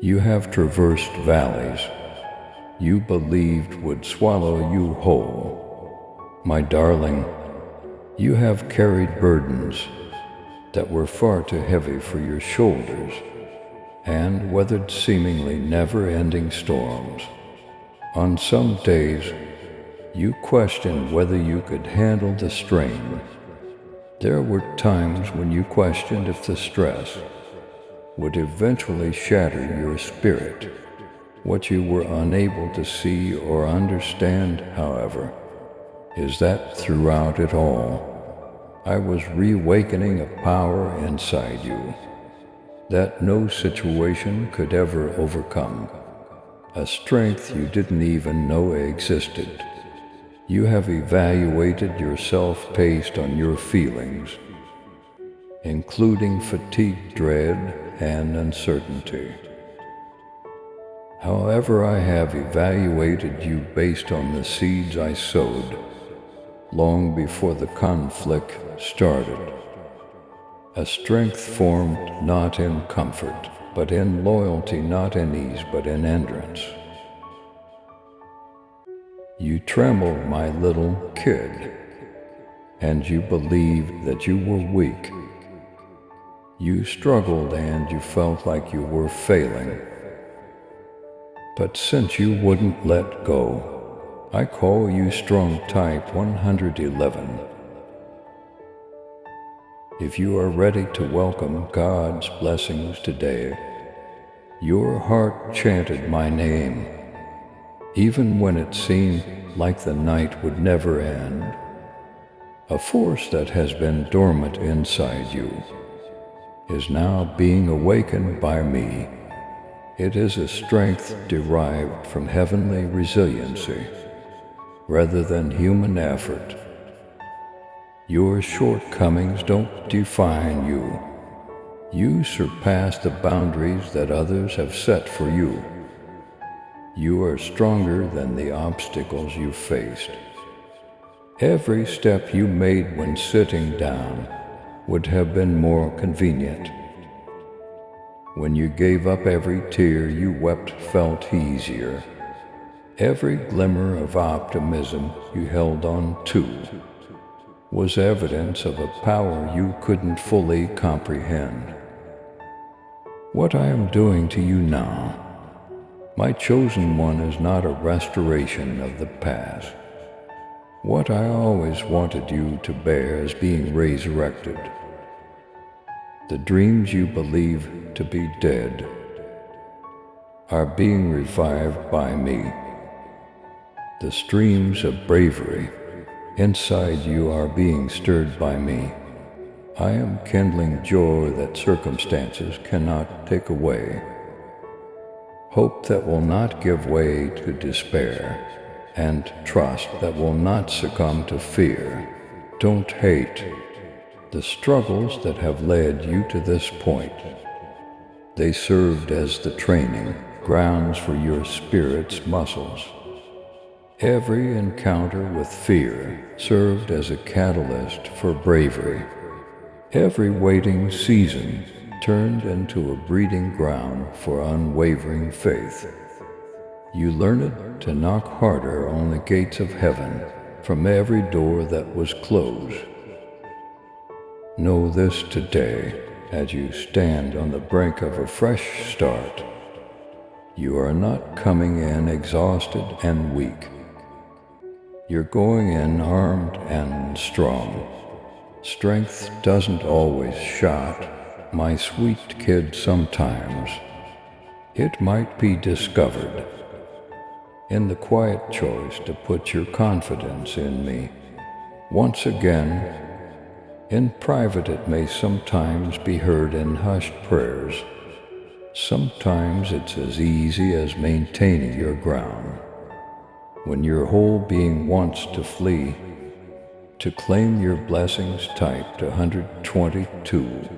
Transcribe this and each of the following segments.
You have traversed valleys you believed would swallow you whole. My darling, you have carried burdens that were far too heavy for your shoulders and weathered seemingly never-ending storms. On some days, you questioned whether you could handle the strain. There were times when you questioned if the stress would eventually shatter your spirit. What you were unable to see or understand, however, is that throughout it all, I was reawakening a power inside you that no situation could ever overcome, a strength you didn't even know existed. You have evaluated yourself based on your feelings, including fatigue, dread, and uncertainty. However, I have evaluated you based on the seeds I sowed long before the conflict started. A strength formed not in comfort, but in loyalty, not in ease, but in endurance. You trembled, my little kid, and you believed that you were weak. You struggled and you felt like you were failing. But since you wouldn't let go, I call you strong type 111. If you are ready to welcome God's blessings today, your heart chanted my name, even when it seemed like the night would never end. A force that has been dormant inside you is now being awakened by me. It is a strength derived from heavenly resiliency rather than human effort. Your shortcomings don't define you. You surpass the boundaries that others have set for you. You are stronger than the obstacles you faced. Every step you made when sitting down would have been more convenient. When you gave up, every tear you wept felt easier. Every glimmer of optimism you held on to was evidence of a power you couldn't fully comprehend. What I am doing to you now, my chosen one, is not a restoration of the past. What I always wanted you to bear is being resurrected. The dreams you believe to be dead are being revived by me. The streams of bravery inside you are being stirred by me. I am kindling joy that circumstances cannot take away, hope that will not give way to despair, and trust that will not succumb to fear. Don't hate the struggles that have led you to this point. They served as the training grounds for your spirit's muscles. Every encounter with fear served as a catalyst for bravery. Every waiting season turned into a breeding ground for unwavering faith. You learned to knock harder on the gates of heaven from every door that was closed. Know this today, as you stand on the brink of a fresh start. You are not coming in exhausted and weak. You're going in armed and strong. Strength doesn't always shout, my sweet kid. Sometimes it might be discovered in the quiet choice to put your confidence in me. Once again, in private, it may sometimes be heard in hushed prayers. Sometimes it's as easy as maintaining your ground. When your whole being wants to flee, to claim your blessings, type to 122.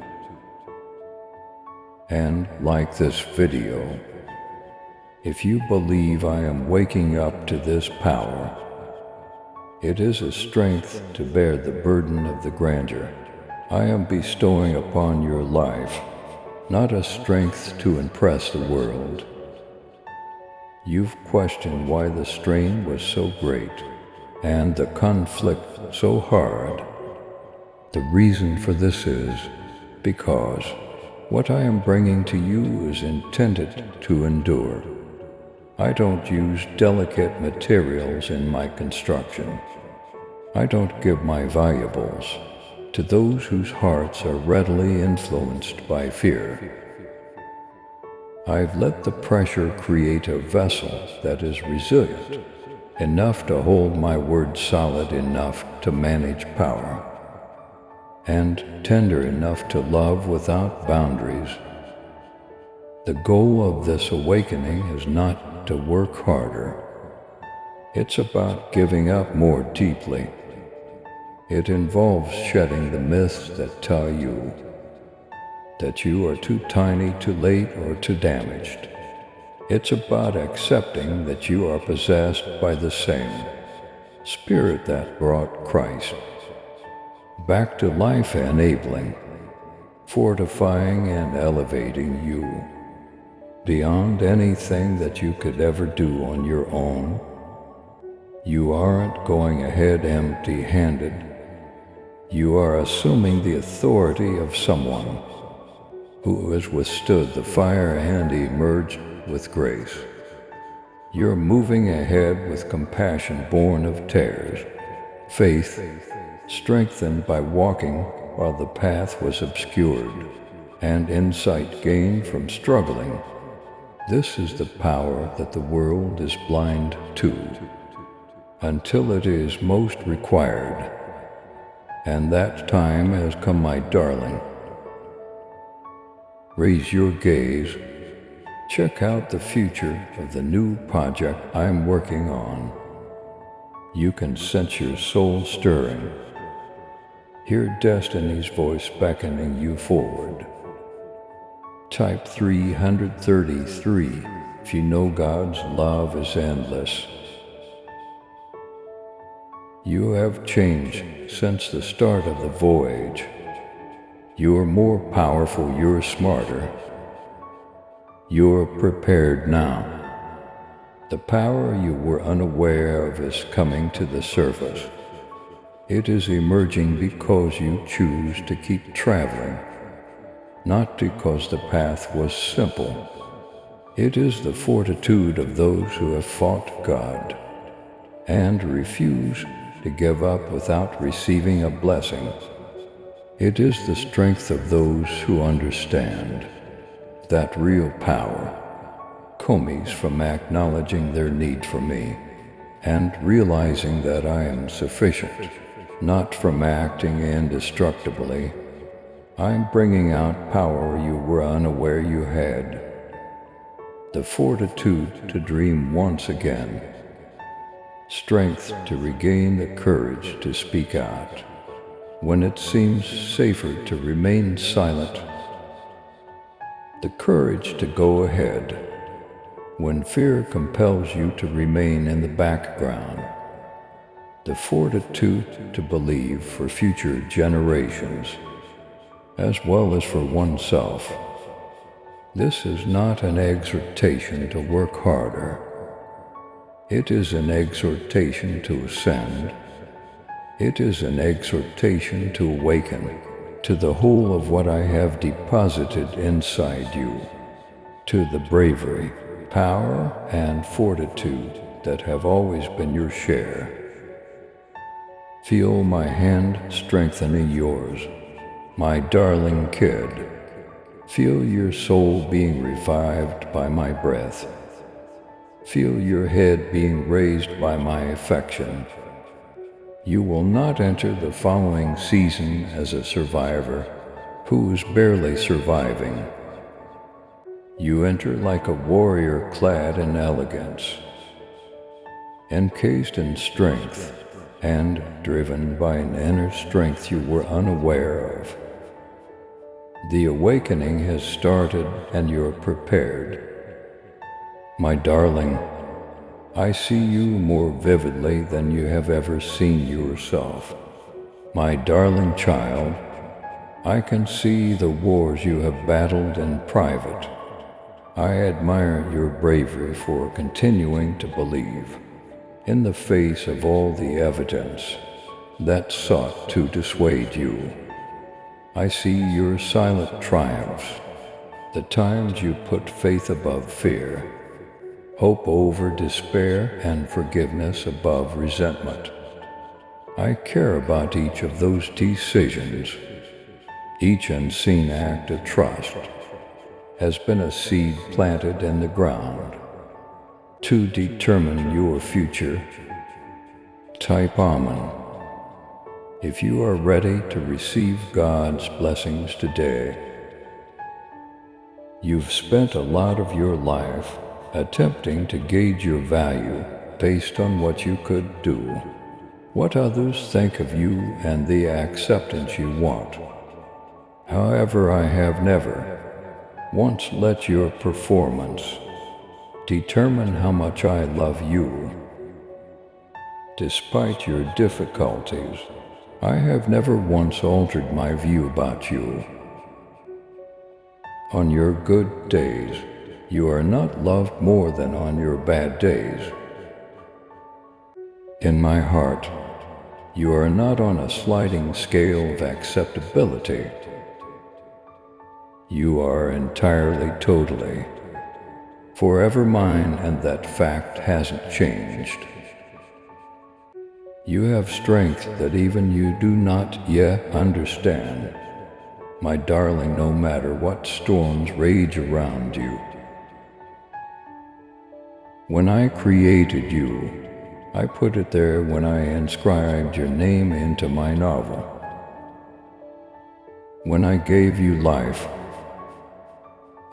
And like this video, if you believe I am waking up to this power, it is a strength to bear the burden of the grandeur I am bestowing upon your life. not a strength to impress the world. You've questioned why the strain was so great and the conflict so hard. The reason for this is because what I am bringing to you is intended to endure. I don't use delicate materials in my construction. I don't give my valuables to those whose hearts are readily influenced by fear. I've let the pressure create a vessel that is resilient, enough to hold my word, solid enough to manage power, and tender enough to love without boundaries. The goal of this awakening is not to work harder. It's about giving up more deeply. It involves shedding the myths that tell you that you are too tiny, too late, or too damaged. It's about accepting that you are possessed by the same Spirit that brought Christ back to life, enabling, fortifying, and elevating you beyond anything that you could ever do on your own. You aren't going ahead empty-handed. You are assuming the authority of someone who has withstood the fire and emerged with grace. You're moving ahead with compassion born of tears, faith strengthened by walking while the path was obscured, and insight gained from struggling. This is the power that the world is blind to, until it is most required. And that time has come, my darling. Raise your gaze. Check out the future of the new project I'm working on. You can sense your soul stirring. Hear destiny's voice beckoning you forward. Type 333 if you know God's love is endless. You have changed since the start of the voyage. You're more powerful, you're smarter. You're prepared now. The power you were unaware of is coming to the surface. It is emerging because you choose to keep traveling, not because the path was simple. It is the fortitude of those who have fought God and refuse to give up without receiving a blessing. It is the strength of those who understand that real power comes from acknowledging their need for me and realizing that I am sufficient, not from acting indestructibly. I'm bringing out power you were unaware you had. The fortitude to dream once again. Strength to regain the courage to speak out when it seems safer to remain silent. The courage to go ahead when fear compels you to remain in the background. The fortitude to believe for future generations, as well as for oneself. This is not an exhortation to work harder. It is an exhortation to ascend. It is an exhortation to awaken to the whole of what I have deposited inside you, to the bravery, power, and fortitude that have always been your share. Feel my hand strengthening yours, my darling kid. Feel your soul being revived by my breath. Feel your head being raised by my affection. You will not enter the following season as a survivor who is barely surviving. You enter like a warrior clad in elegance, encased in strength, and driven by an inner strength you were unaware of. The awakening has started and you're prepared. My darling, I see you more vividly than you have ever seen yourself. My darling child, I can see the wars you have battled in private. I admire your bravery for continuing to believe, in the face of all the evidence that sought to dissuade you. I see your silent triumphs, the times you put faith above fear, hope over despair, and forgiveness above resentment. I care about each of those decisions. Each unseen act of trust has been a seed planted in the ground to determine your future. Type Amen if you are ready to receive God's blessings today. You've spent a lot of your life attempting to gauge your value based on what you could do, what others think of you, and the acceptance you want. However, I have never once let your performance determine how much I love you. Despite your difficulties, I have never once altered my view about you. On your good days, you are not loved more than on your bad days. In my heart, you are not on a sliding scale of acceptability. You are entirely, totally, forever mine, and that fact hasn't changed. You have strength that even you do not yet understand, my darling, no matter what storms rage around you. When I created you, I put it there when I inscribed your name into my novel. When I gave you life,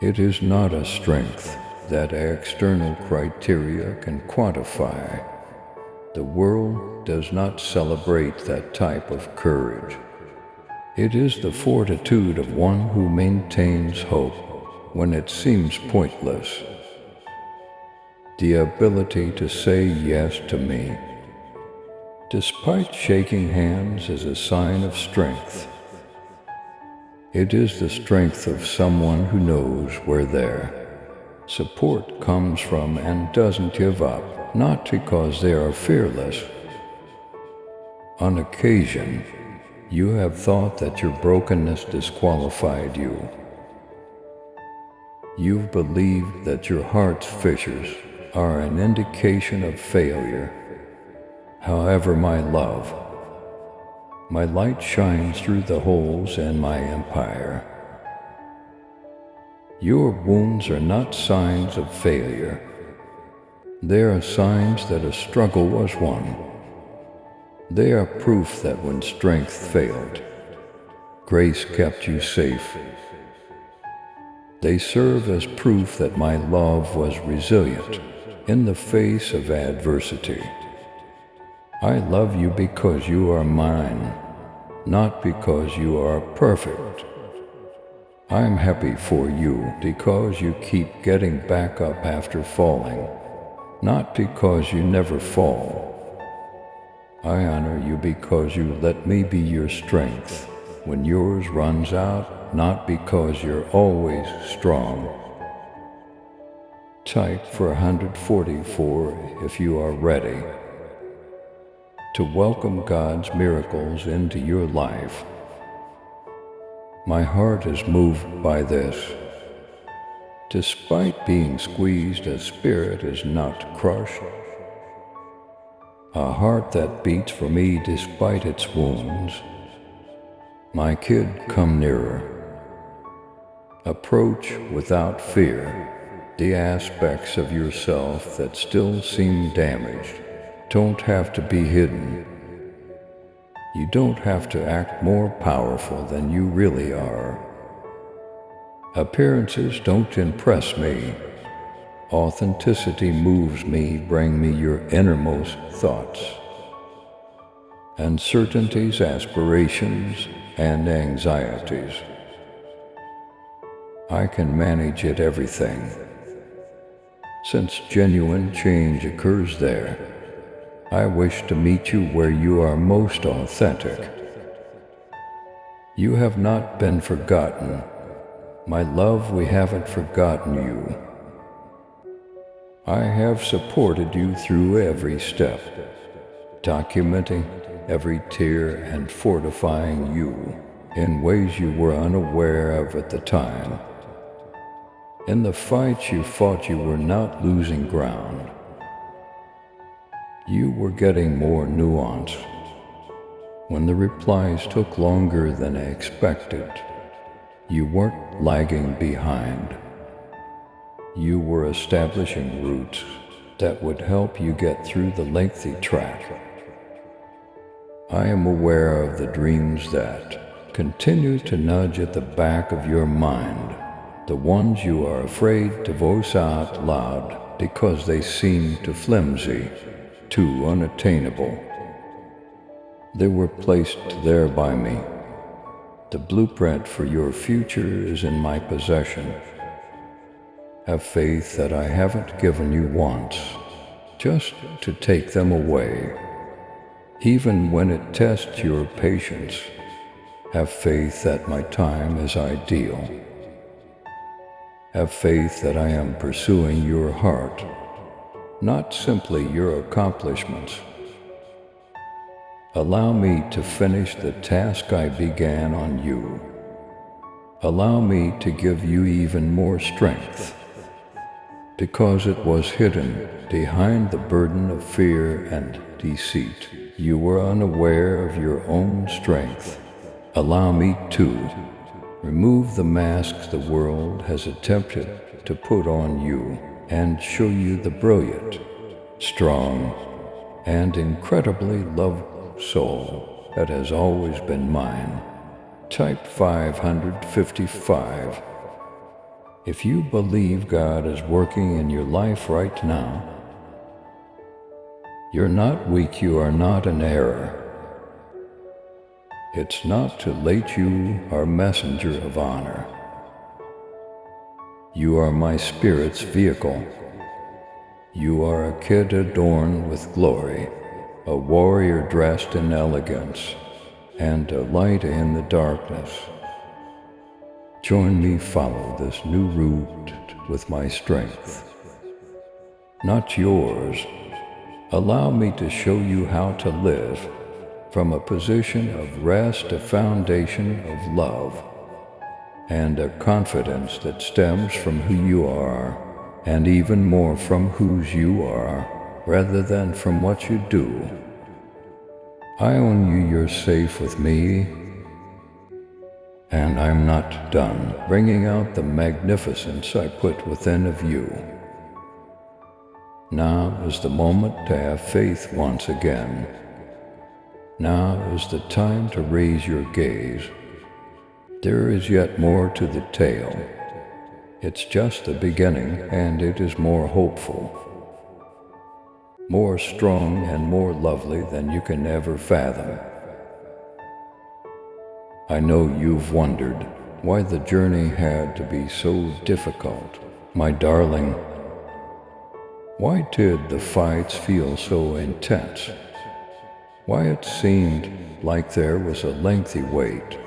it is not a strength that external criteria can quantify. The world does not celebrate that type of courage. It is the fortitude of one who maintains hope when it seems pointless. The ability to say yes to me, despite shaking hands, is a sign of strength. It is the strength of someone who knows where their support comes from and doesn't give up, not because they are fearless. On occasion, you have thought that your brokenness disqualified you. You've believed that your heart's fissures are an indication of failure. However, my love, my light shines through the holes in my empire. Your wounds are not signs of failure. They are signs that a struggle was won. They are proof that when strength failed, grace kept you safe. They serve as proof that my love was resilient in the face of adversity. I love you because you are mine, not because you are perfect. I'm happy for you because you keep getting back up after falling, not because you never fall. I honor you because you let me be your strength when yours runs out, not because you're always strong. Type for 144 if you are ready to welcome God's miracles into your life. My heart is moved by this. Despite being squeezed, a spirit is not crushed. A heart that beats for me despite its wounds. My kid, come nearer. Approach without fear the aspects of yourself that still seem damaged. Don't have to be hidden. You don't have to act more powerful than you really are. Appearances don't impress me. Authenticity moves me. Bring me your innermost thoughts, uncertainties, aspirations, and anxieties. I can manage it, everything. Since genuine change occurs there, I wish to meet you where you are most authentic. You have not been forgotten. My love, we haven't forgotten you. I have supported you through every step, documenting every tear and fortifying you in ways you were unaware of at the time. In the fights you fought, you were not losing ground. You were getting more nuance. When the replies took longer than I expected, you weren't lagging behind. You were establishing routes that would help you get through the lengthy track. I am aware of the dreams that continue to nudge at the back of your mind, the ones you are afraid to voice out loud because they seem too flimsy, too unattainable. They were placed there by me. The blueprint for your future is in my possession. Have faith that I haven't given you once, just to take them away. Even when it tests your patience, have faith that my time is ideal. Have faith that I am pursuing your heart, not simply your accomplishments. Allow me to finish the task I began on you. Allow me to give you even more strength, because it was hidden behind the burden of fear and deceit. You were unaware of your own strength. Allow me to remove the masks the world has attempted to put on you and show you the brilliant, strong, and incredibly loved soul that has always been mine. Type 555. If you believe God is working in your life right now, you're not weak, you are not in error. It's not too late, you are messenger of honor. You are my spirit's vehicle. You are a kid adorned with glory, a warrior dressed in elegance, and a light in the darkness. Join me, follow this new route with my strength, not yours. Allow me to show you how to live from a position of rest, a foundation of love, and a confidence that stems from who you are, and even more from whose you are, rather than from what you do. I own you, you're safe with me, and I'm not done bringing out the magnificence I put within of you. Now is the moment to have faith once again. Now is the time to raise your gaze. There is yet more to the tale. It's just the beginning, and it is more hopeful, more strong, and more lovely than you can ever fathom. I know you've wondered why the journey had to be so difficult, my darling. Why did the fights feel so intense? Why it seemed like there was a lengthy wait.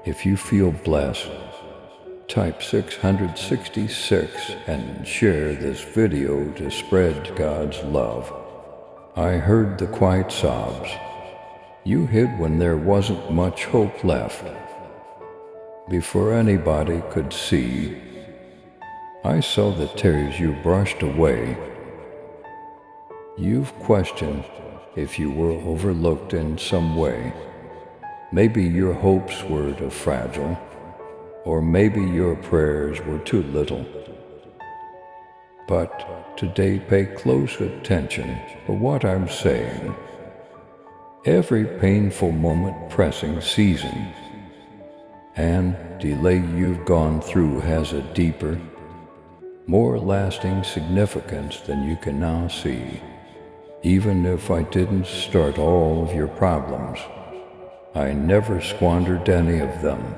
If you feel blessed, type 666 and share this video to spread God's love. I heard the quiet sobs you hid when there wasn't much hope left. Before anybody could see, I saw the tears you brushed away. You've questioned if you were overlooked in some way. Maybe your hopes were too fragile, or maybe your prayers were too little. But today, pay close attention to what I'm saying. Every painful moment, pressing season, and delay you've gone through has a deeper, more lasting significance than you can now see. Even if I didn't start all of your problems, I never squandered any of them.